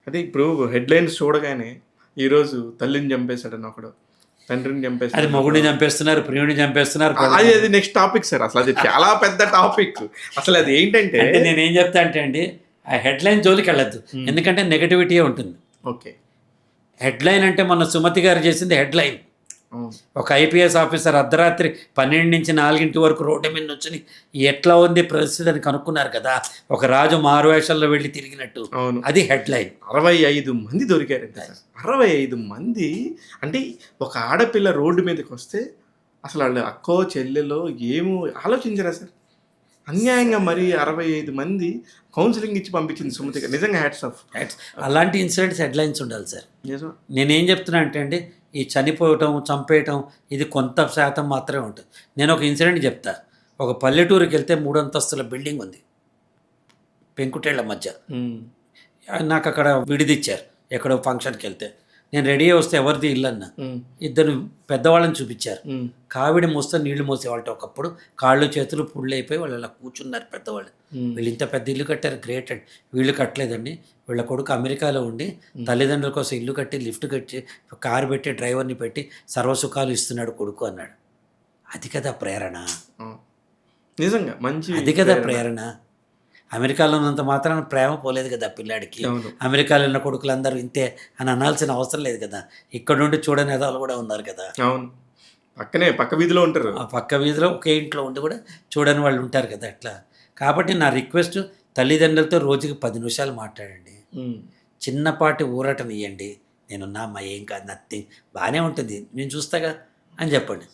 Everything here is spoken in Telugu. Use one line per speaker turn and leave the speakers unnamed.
అదే ఇప్పుడు హెడ్‌లైన్స్ చూడగానే ఈరోజు తల్లిని చంపేసాడని ఒకడు, తండ్రిని
అది
చంపేసాడని
మొగుడిని
ఒకడు.
చంపేస్తున్నారు, ప్రియుడిని చంపేస్తున్నారు.
అది నెక్స్ట్ టాపిక్ సార్. అసలది చాలా పెద్ద టాపిక్. అసలది ఏంటంటే
అంటే నేనేం చెప్తా అంటే అండి, ఆ హెడ్లైన్ జోలికి వెళ్ళొద్దు. ఎందుకంటే నెగటివిటీయే ఉంటుంది.
ఓకే.
హెడ్లైన్ అంటే మొన్న సుమతి గారు చేసింది హెడ్లైన్.
అవును.
ఒక ఐపీఎస్ ఆఫీసర్ అర్ధరాత్రి 12 నుంచి 4 వరకు రోడ్డు మీద నుంచుని ఎట్లా ఉంది పరిస్థితి అని కనుక్కున్నారు కదా, ఒక రాజు మారువేషంలో వెళ్ళి తిరిగినట్టు.
అవును.
అది హెడ్లైన్.
65 మంది దొరికారంట సార్. 65 మంది. అంటే ఒక ఆడపిల్ల రోడ్డు మీదకొస్తే అసలు ఆళ్ళ అక్కో, చెల్లెలో ఏమో ఆలోచించరా సార్? అన్యాయంగా మరి 65 మంది కౌన్సెలింగ్ ఇచ్చి పంపించింది సుమతి గారు. నిజంగా హ్యాట్స్ ఆఫ్.
అలాంటి ఇన్సిడెంట్స్ హెడ్లైన్స్ ఉండాలి సార్.
నిజం.
నేనేం చెప్తున్నా అంటే అండి, ఈ చనిపోవటం, చంపేయటం ఇది కొంత శాతం మాత్రమే ఉంటుంది. నేను ఒక ఇన్సిడెంట్ చెప్తా. ఒక పల్లెటూరుకి వెళ్తే 3 అంతస్తుల బిల్డింగ్ ఉంది పెంకుటేళ్ల మధ్య. నాకు అక్కడ విడిదిచ్చారు ఎక్కడో ఫంక్షన్కి వెళ్తే. నేను రెడీ అయ్యి వస్తే ఎవరిది ఇల్లు అన్న. ఇద్దరు పెద్దవాళ్ళని చూపించారు. కావిడి మోస్తే నీళ్లు మోసేవాళ్ళట ఒకప్పుడు. కాళ్ళు చేతులు పుళ్ళు అయిపోయి వాళ్ళు అలా కూర్చున్నారు పెద్దవాళ్ళు. వీళ్ళు ఇంత పెద్ద ఇల్లు కట్టారు, గ్రేట్ అండి. వీళ్ళు కట్టలేదండి, వీళ్ళ కొడుకు అమెరికాలో ఉండి తల్లిదండ్రుల కోసం ఇల్లు కట్టి, లిఫ్ట్ కట్టి, కారు పెట్టి, డ్రైవర్ని పెట్టి సర్వసుఖాలు ఇస్తున్నాడు కొడుకు అన్నాడు. అది కదా ప్రేరణ.
నిజంగా మంచి
అది కదా ప్రేరణ. అమెరికాలో ఉన్నంత మాత్రాన ప్రేమ పోలేదు కదా పిల్లాడికి. అమెరికాలో ఉన్న కొడుకులందరూ ఇంతే అని అనాల్సిన అవసరం లేదు కదా. ఇక్కడ నుండి చూడని ఎదవాళ్ళు కూడా ఉన్నారు కదా.
అవును. పక్క వీధిలో ఉంటారు.
ఆ పక్క వీధిలో ఒకే ఇంట్లో ఉండి కూడా చూడని వాళ్ళు ఉంటారు కదా. అట్లా కాబట్టి నా రిక్వెస్ట్, తల్లిదండ్రులతో రోజుకి 10 నిమిషాలు మాట్లాడండి. చిన్నపాటి ఊరటనియండి. నేనున్నా అమ్మా, ఏం కాదు, నథింగ్, బాగానే ఉంటుంది, నేను చూస్తాగా అని చెప్పండి.